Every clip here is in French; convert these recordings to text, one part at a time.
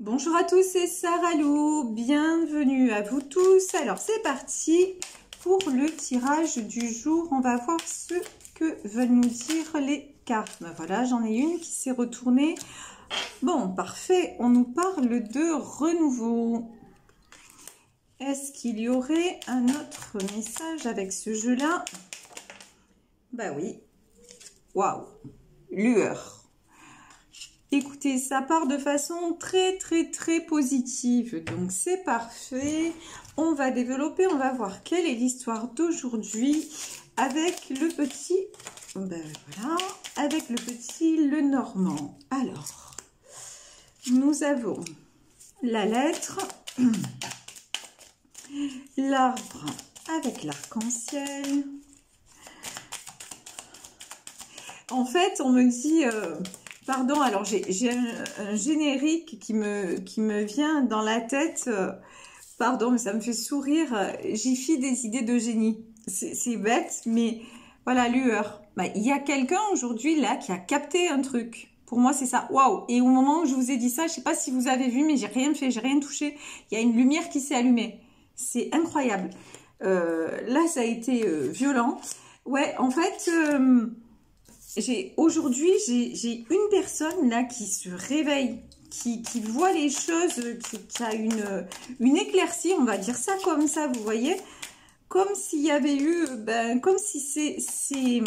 Bonjour à tous, c'est Sarah Lou, bienvenue à vous tous. Alors c'est parti pour le tirage du jour. On va voir ce que veulent nous dire les cartes. Ben voilà, j'en ai une qui s'est retournée. Bon, parfait, on nous parle de renouveau. Est-ce qu'il y aurait un autre message avec ce jeu-là? Bah oui, waouh, lueur. Écoutez, ça part de façon très positive, donc c'est parfait. On va développer, on va voir quelle est l'histoire d'aujourd'hui avec le petit, ben voilà, avec le petit Lenormand. Alors, nous avons la lettre, l'arbre avec l'arc-en-ciel. En fait, on me dit... pardon, alors j'ai un générique qui me vient dans la tête. Pardon, mais ça me fait sourire. J'y fie des idées de génie. C'est bête, mais voilà, lueur. Bah, il y a quelqu'un aujourd'hui là qui a capté un truc. Pour moi, c'est ça. Waouh! Et au moment où je vous ai dit ça, je sais pas si vous avez vu, mais j'ai rien fait, j'ai rien touché. Il y a une lumière qui s'est allumée. C'est incroyable. Là, ça a été violent. Ouais, en fait... Aujourd'hui, j'ai une personne là qui se réveille, qui voit les choses, qui a une éclaircie, on va dire ça comme ça, vous voyez, comme s'il y avait eu, comme si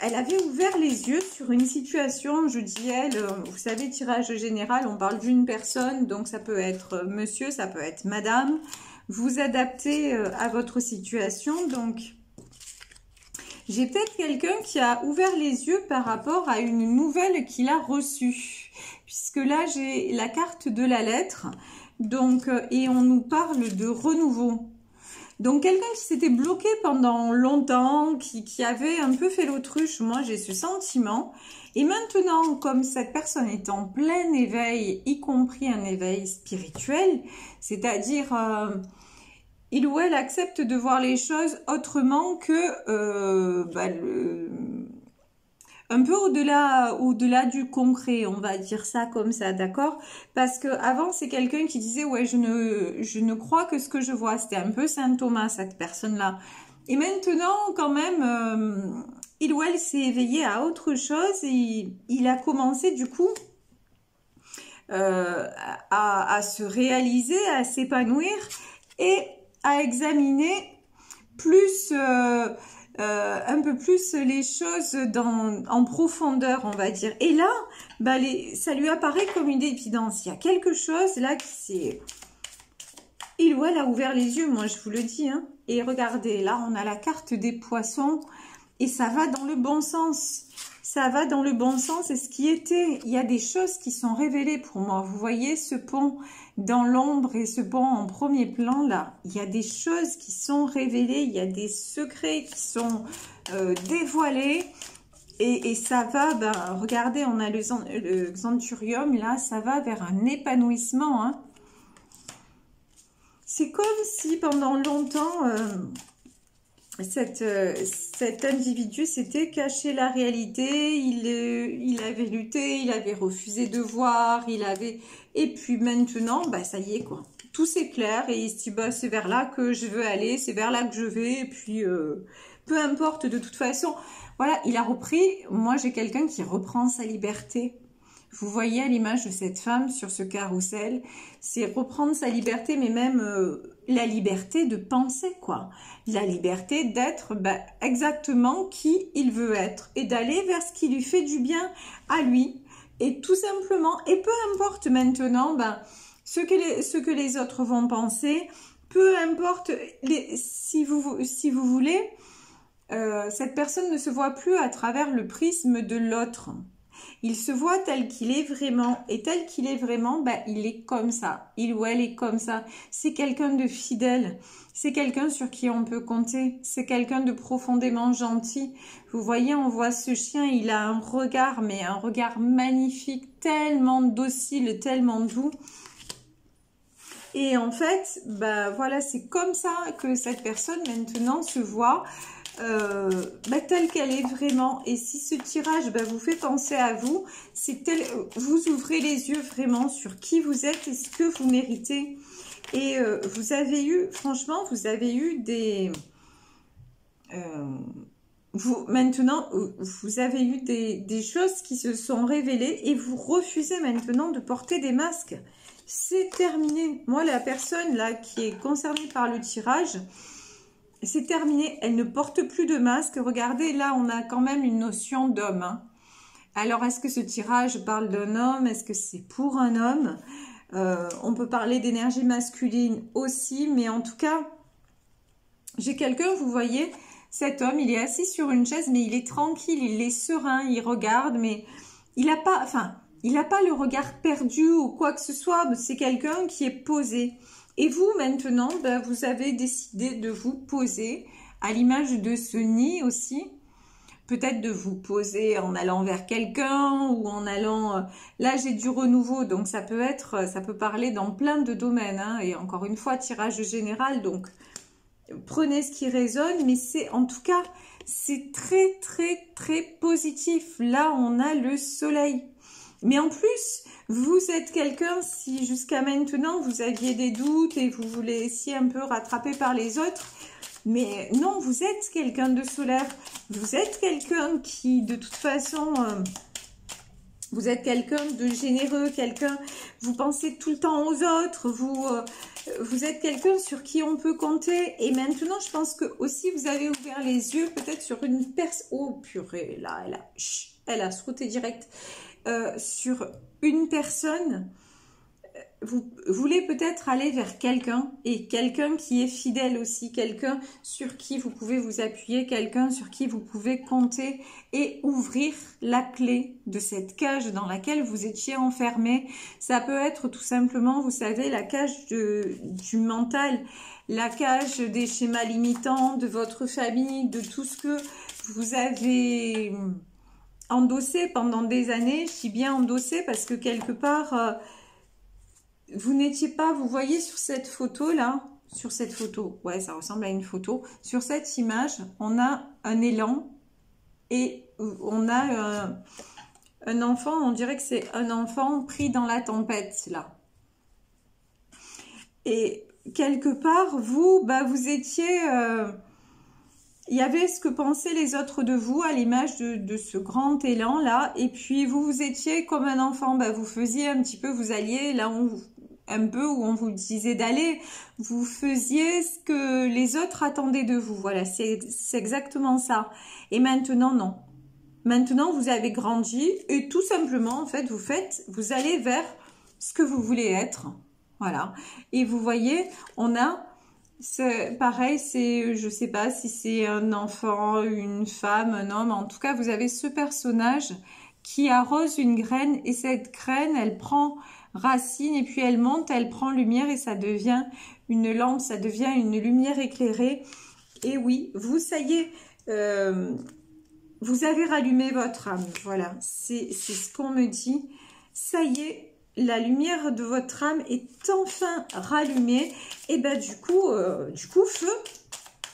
elle avait ouvert les yeux sur une situation. Je dis elle, vous savez, tirage général, on parle d'une personne, donc ça peut être monsieur, ça peut être madame, vous adaptez à votre situation, donc... J'ai peut-être quelqu'un qui a ouvert les yeux par rapport à une nouvelle qu'il a reçue. Puisque là, j'ai la carte de la lettre. Donc, et on nous parle de renouveau. Donc, quelqu'un qui s'était bloqué pendant longtemps, qui avait un peu fait l'autruche. Moi, j'ai ce sentiment. Et maintenant, comme cette personne est en plein éveil, y compris un éveil spirituel, c'est-à-dire... il ou elle accepte de voir les choses autrement que un peu au-delà du concret, on va dire ça comme ça, d'accord? Parce que avant c'est quelqu'un qui disait ouais, je ne crois que ce que je vois. C'était un peu Saint Thomas, cette personne-là. Et maintenant quand même il ou elle s'est éveillé à autre chose et il a commencé du coup à se réaliser, à s'épanouir et à examiner plus, un peu plus les choses en profondeur, on va dire. Et là, ça lui apparaît comme une évidence. Il y a quelque chose là qui s'est... Il ou elle a ouvert les yeux, moi je vous le dis. Hein. Et regardez, là on a la carte des poissons et ça va dans le bon sens. Ça va dans le bon sens et ce qui était, il y a des choses qui sont révélées pour moi. Vous voyez ce pont dans l'ombre et ce pont en premier plan là. Il y a des choses qui sont révélées, il y a des secrets qui sont dévoilés. Et ça va, regardez, on a le Xanthurium là, ça va vers un épanouissement. Hein. C'est comme si pendant longtemps... cet individu s'était caché la réalité, il avait lutté, il avait refusé de voir, et puis maintenant, ça y est quoi, tout s'éclaire et il se dit c'est vers là que je veux aller, c'est vers là que je vais, et puis peu importe de toute façon, voilà, il a repris, moi j'ai quelqu'un qui reprend sa liberté. Vous voyez à l'image de cette femme sur ce carrousel, c'est reprendre sa liberté, mais même la liberté de penser, quoi. La liberté d'être exactement qui il veut être et d'aller vers ce qui lui fait du bien à lui. Et tout simplement, et peu importe maintenant ce que les autres vont penser, peu importe, si vous voulez, cette personne ne se voit plus à travers le prisme de l'autre. Il se voit tel qu'il est vraiment. Et tel qu'il est vraiment, il est comme ça. Il ou elle est comme ça. C'est quelqu'un de fidèle. C'est quelqu'un sur qui on peut compter. C'est quelqu'un de profondément gentil. Vous voyez, on voit ce chien, il a un regard, mais un regard magnifique, tellement docile, tellement doux. Et en fait, voilà, c'est comme ça que cette personne maintenant se voit. telle qu'elle est vraiment. Et si ce tirage vous fait penser à vous, c'est tel, vous ouvrez les yeux vraiment sur qui vous êtes et ce que vous méritez. Et vous avez eu, franchement, vous avez eu des... maintenant, vous avez eu des choses qui se sont révélées et vous refusez maintenant de porter des masques. C'est terminé. Moi, la personne là qui est concernée par le tirage, c'est terminé. Elle ne porte plus de masque. Regardez, là, on a quand même une notion d'homme. Hein. Alors, est-ce que ce tirage parle d'un homme? Est-ce que c'est pour un homme? On peut parler d'énergie masculine aussi, mais en tout cas, j'ai quelqu'un, vous voyez, cet homme, il est assis sur une chaise, mais il est tranquille, il est serein, il regarde, mais il n'a pas, il n'a pas le regard perdu ou quoi que ce soit. C'est quelqu'un qui est posé. Et vous, maintenant, vous avez décidé de vous poser, à l'image de ce nid aussi. Peut-être de vous poser en allant vers quelqu'un ou en allant... Là, j'ai du renouveau, donc ça peut parler dans plein de domaines. Hein, et encore une fois, tirage général, donc prenez ce qui résonne. Mais c'est en tout cas, c'est très, très, très positif. Là, on a le soleil. Mais en plus, vous êtes quelqu'un, si jusqu'à maintenant, vous aviez des doutes et vous vous laissiez un peu rattraper par les autres... Mais non, vous êtes quelqu'un de solaire. Vous êtes quelqu'un qui, de toute façon, vous êtes quelqu'un de généreux, vous pensez tout le temps aux autres, vous êtes quelqu'un sur qui on peut compter. Et maintenant, je pense que aussi vous avez ouvert les yeux peut-être sur une personne. Oh purée, là, elle a sauté direct. Sur une personne. Vous voulez peut-être aller vers quelqu'un et quelqu'un qui est fidèle aussi, quelqu'un sur qui vous pouvez vous appuyer, quelqu'un sur qui vous pouvez compter et ouvrir la clé de cette cage dans laquelle vous étiez enfermé. Ça peut être tout simplement, vous savez, la cage du mental, la cage des schémas limitants de votre famille, de tout ce que vous avez endossé pendant des années. Je dis bien endossé parce que quelque part... vous n'étiez pas, vous voyez sur cette photo là, ouais ça ressemble à une photo, sur cette image on a un élan et on a un enfant, on dirait que c'est un enfant pris dans la tempête là. Et quelque part vous, vous étiez, il y avait ce que pensaient les autres de vous à l'image de ce grand élan là, et puis vous étiez comme un enfant, vous faisiez un petit peu, vous alliez là où un peu où on vous disait d'aller, vous faisiez ce que les autres attendaient de vous. Voilà, c'est exactement ça. Et maintenant, non. Maintenant, vous avez grandi et tout simplement, en fait, vous allez vers ce que vous voulez être. Voilà. Et vous voyez, on a, pareil, je sais pas si c'est un enfant, une femme, un homme. En tout cas, vous avez ce personnage qui arrose une graine et cette graine, elle prend racine et puis elle monte, elle prend lumière et ça devient une lampe, ça devient une lumière éclairée. Et oui, vous, ça y est, vous avez rallumé votre âme. Voilà, c'est ce qu'on me dit. Ça y est, la lumière de votre âme est enfin rallumée. Et du coup, feu.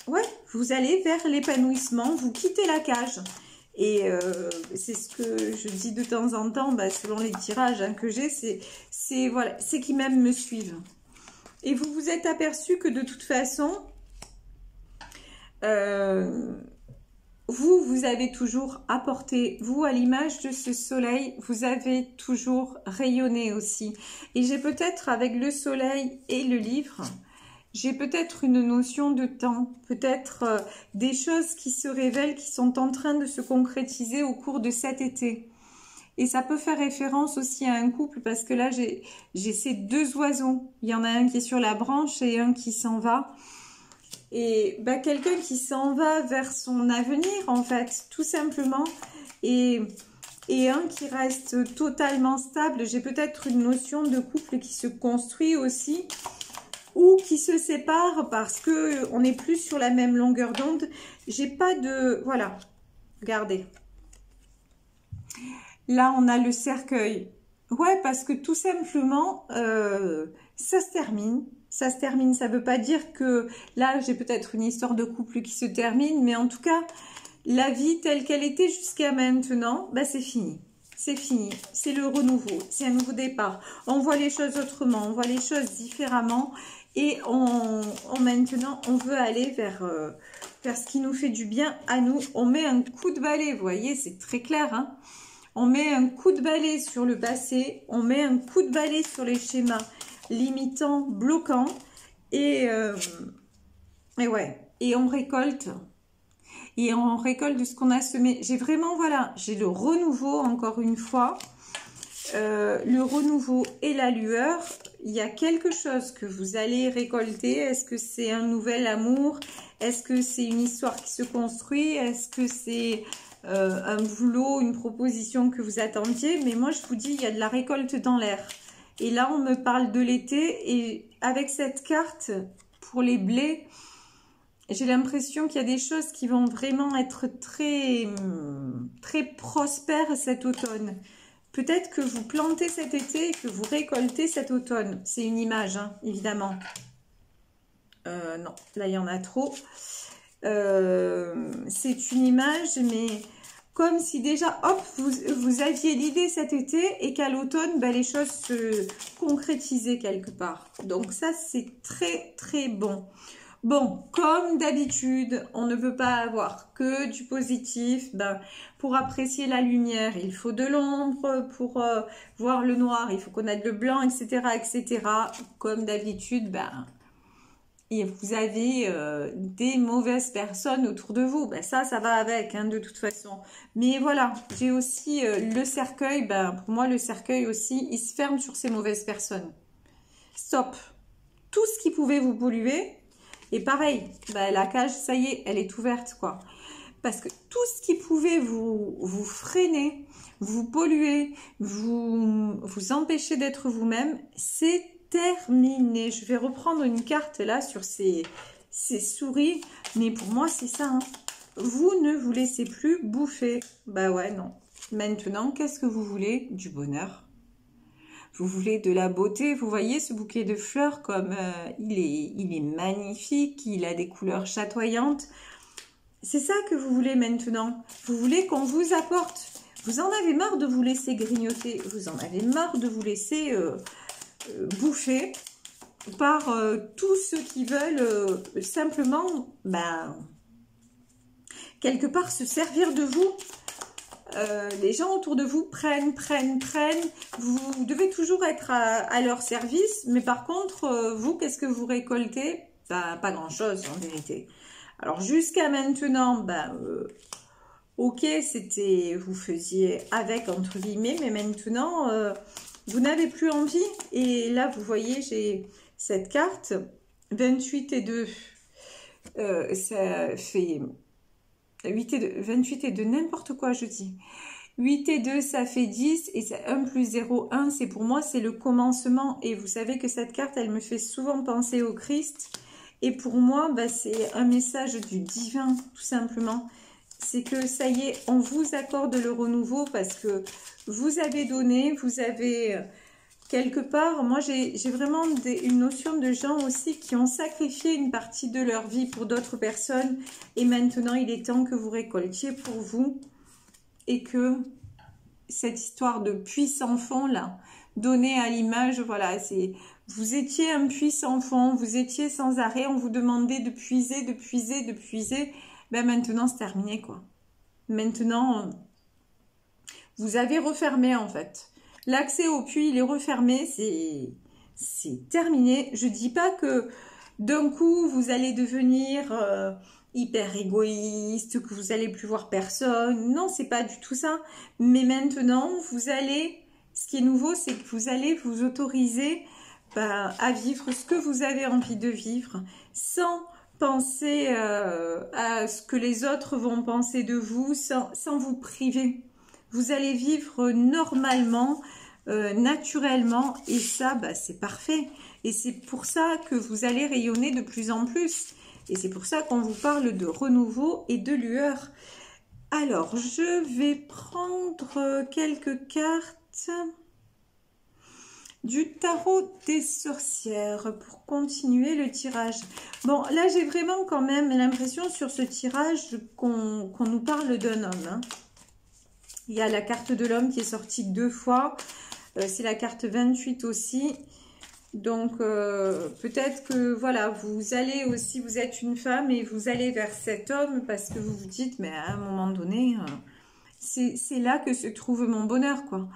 Ouais, vous allez vers l'épanouissement, vous quittez la cage. Et c'est ce que je dis de temps en temps, selon les tirages que j'ai, voilà, c'est qu'ils même me suivent. Et vous vous êtes aperçu que de toute façon, vous avez toujours apporté, vous à l'image de ce soleil, vous avez toujours rayonné aussi. Et j'ai peut-être avec le soleil et le livre... J'ai peut-être une notion de temps, peut-être des choses qui se révèlent, qui sont en train de se concrétiser au cours de cet été. Et ça peut faire référence aussi à un couple, parce que là, j'ai ces deux oiseaux. Il y en a un qui est sur la branche et un qui s'en va. Et quelqu'un qui s'en va vers son avenir, en fait, tout simplement. Et un qui reste totalement stable. J'ai peut-être une notion de couple qui se construit aussi, ou qui se séparent parce que on n'est plus sur la même longueur d'onde. J'ai pas de... Voilà, regardez. Là, on a le cercueil. Ouais, parce que tout simplement, ça se termine. Ça se termine. Ça ne veut pas dire que là, j'ai peut-être une histoire de couple qui se termine, mais en tout cas, la vie telle qu'elle était jusqu'à maintenant, bah, c'est fini. C'est fini. C'est le renouveau. C'est un nouveau départ. On voit les choses autrement. On voit les choses différemment. Et maintenant, on veut aller vers ce qui nous fait du bien à nous. On met un coup de balai. Vous voyez, c'est très clair, hein. On met un coup de balai sur le passé. On met un coup de balai sur les schémas limitants, bloquants. Et ouais. Et on récolte. Et on récolte de ce qu'on a semé. J'ai vraiment, voilà, j'ai le renouveau, encore une fois. Le renouveau et la lueur. Il y a quelque chose que vous allez récolter. Est-ce que c'est un nouvel amour? Est-ce que c'est une histoire qui se construit? Est-ce que c'est un boulot, une proposition que vous attendiez? Mais moi, je vous dis, il y a de la récolte dans l'air. Et là, on me parle de l'été. Et avec cette carte, pour les blés, j'ai l'impression qu'il y a des choses qui vont vraiment être très, très prospères cet automne. Peut-être que vous plantez cet été et que vous récoltez cet automne. C'est une image, hein, évidemment. Non, là, il y en a trop. C'est une image, mais comme si déjà, hop, vous aviez l'idée cet été et qu'à l'automne, ben, les choses se concrétisaient quelque part. Donc ça, c'est très, très bon. Bon, comme d'habitude, on ne peut pas avoir que du positif. Ben, pour apprécier la lumière, il faut de l'ombre. Pour voir le noir, il faut connaître le blanc, etc., etc. Comme d'habitude, ben, et vous avez des mauvaises personnes autour de vous. Ben, ça va avec, hein, de toute façon. Mais voilà, j'ai aussi le cercueil. Ben, pour moi, le cercueil aussi, il se ferme sur ces mauvaises personnes. Stop. Tout ce qui pouvait vous polluer. Et pareil, bah, la cage, ça y est, elle est ouverte, quoi. Parce que tout ce qui pouvait vous freiner, vous polluer, vous empêcher d'être vous-même, c'est terminé. Je vais reprendre une carte là sur ces souris. Mais pour moi, c'est ça, hein. Vous ne vous laissez plus bouffer. Bah ouais, non. Maintenant, qu'est-ce que vous voulez? Du bonheur. Vous voulez de la beauté, vous voyez ce bouquet de fleurs comme il est magnifique, il a des couleurs chatoyantes. C'est ça que vous voulez maintenant. Vous voulez qu'on vous apporte. Vous en avez marre de vous laisser grignoter, vous en avez marre de vous laisser bouffer par tous ceux qui veulent simplement, ben, quelque part se servir de vous. Les gens autour de vous prennent. Vous devez toujours être à leur service. Mais par contre, vous, qu'est-ce que vous récoltez? Pas grand-chose, en vérité. Alors, jusqu'à maintenant, ben, ok, c'était, vous faisiez avec, entre guillemets. Mais maintenant, vous n'avez plus envie. Et là, vous voyez, j'ai cette carte. 28 et 2. Ça fait... 8 et 2, 28 et 2, n'importe quoi je dis. 8 et 2, ça fait 10. Et 1 plus 0, 1, c'est pour moi, c'est le commencement. Et vous savez que cette carte, elle me fait souvent penser au Christ. Et pour moi, bah, c'est un message du divin, tout simplement. C'est que ça y est, on vous accorde le renouveau parce que vous avez donné, vous avez... Quelque part, moi j'ai vraiment une notion de gens aussi qui ont sacrifié une partie de leur vie pour d'autres personnes. Et maintenant, il est temps que vous récoltiez pour vous. Et que cette histoire de puits sans fond, là, donnée à l'image, voilà, c'est... Vous étiez un puits sans fond, vous étiez sans arrêt, on vous demandait de puiser, de puiser, de puiser. Ben maintenant, c'est terminé, quoi. Maintenant, vous avez refermé, en fait. L'accès au puits, il est refermé, c'est terminé. Je dis pas que d'un coup, vous allez devenir hyper égoïste, que vous allez plus voir personne. Non, c'est pas du tout ça. Mais maintenant, vous allez, ce qui est nouveau, c'est que vous allez vous autoriser à vivre ce que vous avez envie de vivre, sans penser à ce que les autres vont penser de vous, sans vous priver. Vous allez vivre normalement, naturellement, et ça, bah, c'est parfait. Et c'est pour ça que vous allez rayonner de plus en plus. Et c'est pour ça qu'on vous parle de renouveau et de lueur. Alors, je vais prendre quelques cartes. du tarot des sorcières pour continuer le tirage. Bon, là, j'ai vraiment quand même l'impression sur ce tirage qu'on nous parle d'un homme. Hein. Il y a la carte de l'homme qui est sortie 2 fois. C'est la carte 28 aussi. Donc, peut-être que, voilà, vous allez aussi, vous êtes une femme et vous allez vers cet homme parce que vous vous dites, mais à un moment donné, c'est là que se trouve mon bonheur, quoi.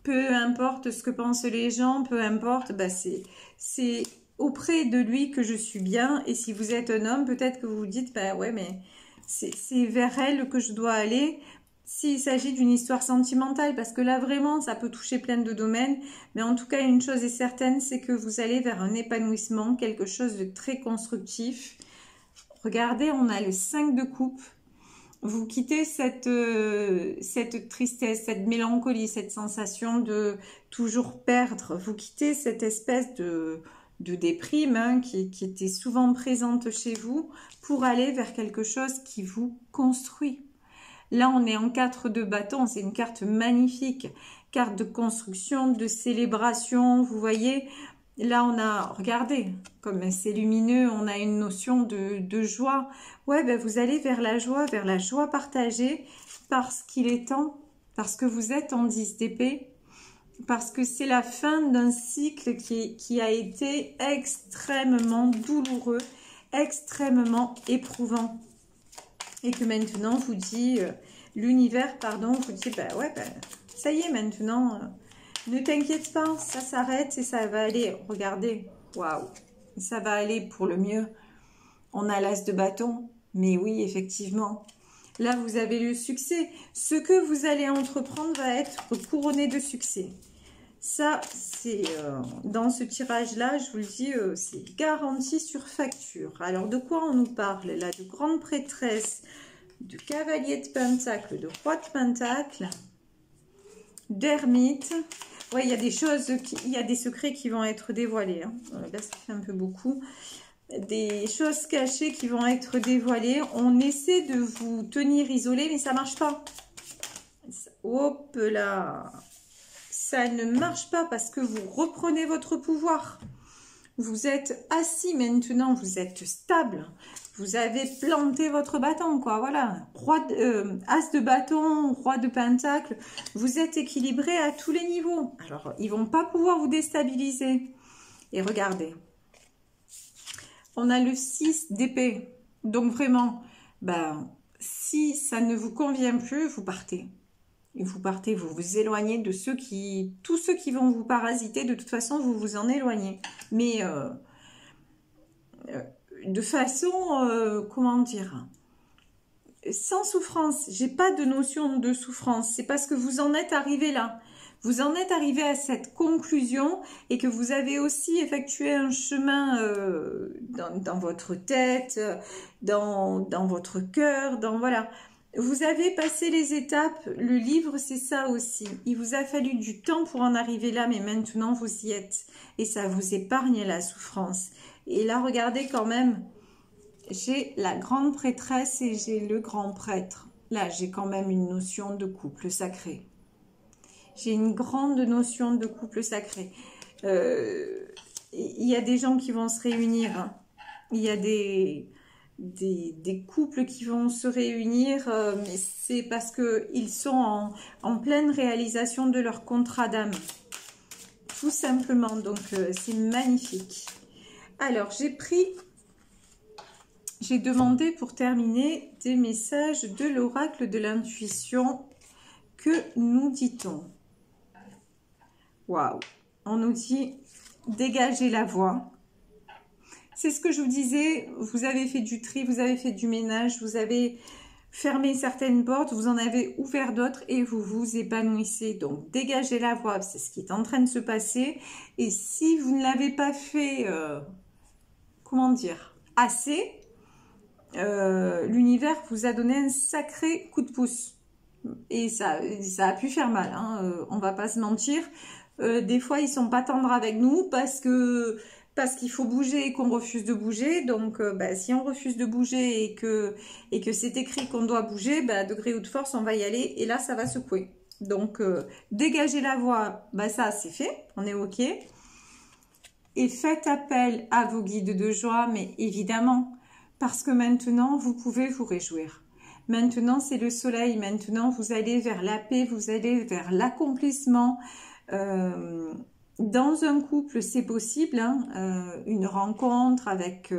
Peu importe ce que pensent les gens, peu importe, bah c'est auprès de lui que je suis bien. Et si vous êtes un homme, peut-être que vous vous dites, bah ouais, mais c'est vers elle que je dois aller. S'il s'agit d'une histoire sentimentale, parce que là vraiment ça peut toucher plein de domaines, mais en tout cas une chose est certaine, c'est que vous allez vers un épanouissement, quelque chose de très constructif. Regardez, on a le 5 de coupe. Vous quittez cette tristesse, cette mélancolie, cette sensation de toujours perdre. Vous quittez cette espèce de déprime hein, qui était souvent présente chez vous pour aller vers quelque chose qui vous construit. Là, on est en 4 de bâton, c'est une carte magnifique, carte de construction, de célébration, vous voyez. Là, on a, regardez, comme c'est lumineux, on a une notion de joie. Ouais, ben vous allez vers la joie partagée, parce qu'il est temps, parce que vous êtes en 10 d'épée, parce que c'est la fin d'un cycle qui a été extrêmement douloureux, extrêmement éprouvant. Et que maintenant, vous dit, l'univers, pardon, vous dit, bah ouais, bah, ça y est, maintenant, ne t'inquiète pas, ça s'arrête et ça va aller. Regardez, waouh, ça va aller pour le mieux. On a l'as de bâton, mais oui, effectivement. Là, vous avez le succès. Ce que vous allez entreprendre va être couronné de succès. Ça, c'est dans ce tirage-là, je vous le dis, c'est garanti sur facture. Alors, de quoi on nous parle là? De grande prêtresse, de cavalier de pentacle, de roi de pentacle, d'ermite. Ouais, il y a des choses, il y a des secrets qui vont être dévoilés. Hein. Là, ça fait un peu beaucoup. Des choses cachées qui vont être dévoilées. On essaie de vous tenir isolé, mais ça marche pas. Hop là! Ça ne marche pas parce que vous reprenez votre pouvoir. Vous êtes assis maintenant, vous êtes stable. Vous avez planté votre bâton, quoi. Voilà. As de bâton, roi de pentacle. Vous êtes équilibré à tous les niveaux. Alors, ils vont pas pouvoir vous déstabiliser. Et regardez. On a le 6 d'épée. Donc, vraiment, ben, si ça ne vous convient plus, vous partez. Et vous partez, vous vous éloignez de tous ceux qui vont vous parasiter. De toute façon, vous vous en éloignez. Mais de façon, comment dire, sans souffrance. J'ai pas de notion de souffrance. C'est parce que vous en êtes arrivé là. Vous en êtes arrivé à cette conclusion et que vous avez aussi effectué un chemin dans votre tête, dans votre cœur, voilà. Vous avez passé les étapes, le livre c'est ça aussi. Il vous a fallu du temps pour en arriver là, mais maintenant vous y êtes. Et ça vous épargne la souffrance. Et là, regardez quand même, j'ai la grande prêtresse et j'ai le grand prêtre. Là, j'ai quand même une notion de couple sacré. J'ai une grande notion de couple sacré. Il y a des gens qui vont se réunir. Hein. Il y a des couples qui vont se réunir, mais c'est parce qu'ils sont en pleine réalisation de leur contrat d'âme. Tout simplement, donc c'est magnifique. Alors, j'ai demandé pour terminer des messages de l'oracle de l'intuition. Que nous dit-on? Waouh! On nous dit dégager la voie. C'est ce que je vous disais, vous avez fait du tri, vous avez fait du ménage, vous avez fermé certaines portes, vous en avez ouvert d'autres et vous vous épanouissez. Donc, dégagez la voie, c'est ce qui est en train de se passer. Et si vous ne l'avez pas fait, comment dire, assez, l'univers vous a donné un sacré coup de pouce. Et ça a pu faire mal, hein, on va pas se mentir. Des fois, ils sont pas tendres avec nous parce qu'il faut bouger et qu'on refuse de bouger. Donc, si on refuse de bouger et que c'est écrit qu'on doit bouger, de gré ou de force, on va y aller. Et là, ça va secouer. Donc, dégager la voie, ça, c'est fait. On est OK. et faites appel à vos guides de joie, mais évidemment, parce que maintenant, vous pouvez vous réjouir. Maintenant, c'est le soleil. Maintenant, vous allez vers la paix, vous allez vers l'accomplissement. Dans un couple, c'est possible, hein, une rencontre avec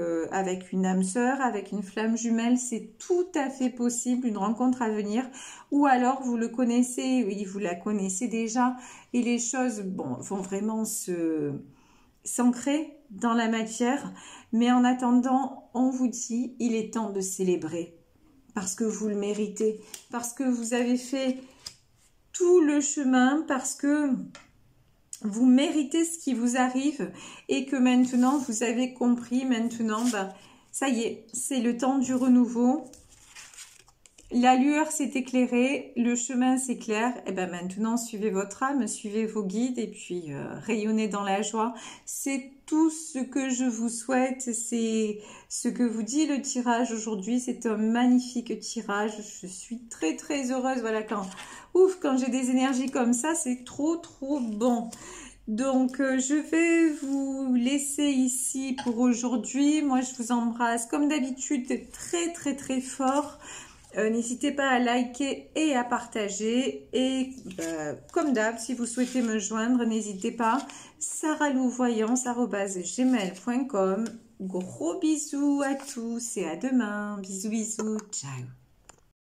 une âme sœur, avec une flamme jumelle, c'est tout à fait possible, une rencontre à venir. Ou alors, vous le connaissez, oui, vous la connaissez déjà, et les choses, bon, vont vraiment s'ancrer dans la matière. Mais en attendant, on vous dit, il est temps de célébrer. Parce que vous le méritez, parce que vous avez fait tout le chemin, parce que vous méritez ce qui vous arrive et que maintenant vous avez compris, maintenant, ben, ça y est, c'est le temps du renouveau. La lueur s'est éclairée, le chemin c'est clair, et ben maintenant suivez votre âme, suivez vos guides et puis rayonnez dans la joie. C'est tout ce que je vous souhaite, c'est ce que vous dit le tirage aujourd'hui, c'est un magnifique tirage, je suis très très heureuse, voilà, quand j'ai des énergies comme ça, c'est trop bon. Donc, je vais vous laisser ici pour aujourd'hui. Moi, je vous embrasse comme d'habitude très très très fort. N'hésitez pas à liker et à partager. Et comme d'hab, si vous souhaitez me joindre, n'hésitez pas. sarahlouvoyance@gmail.com. Gros bisous à tous et à demain. Bisous bisous. Ciao.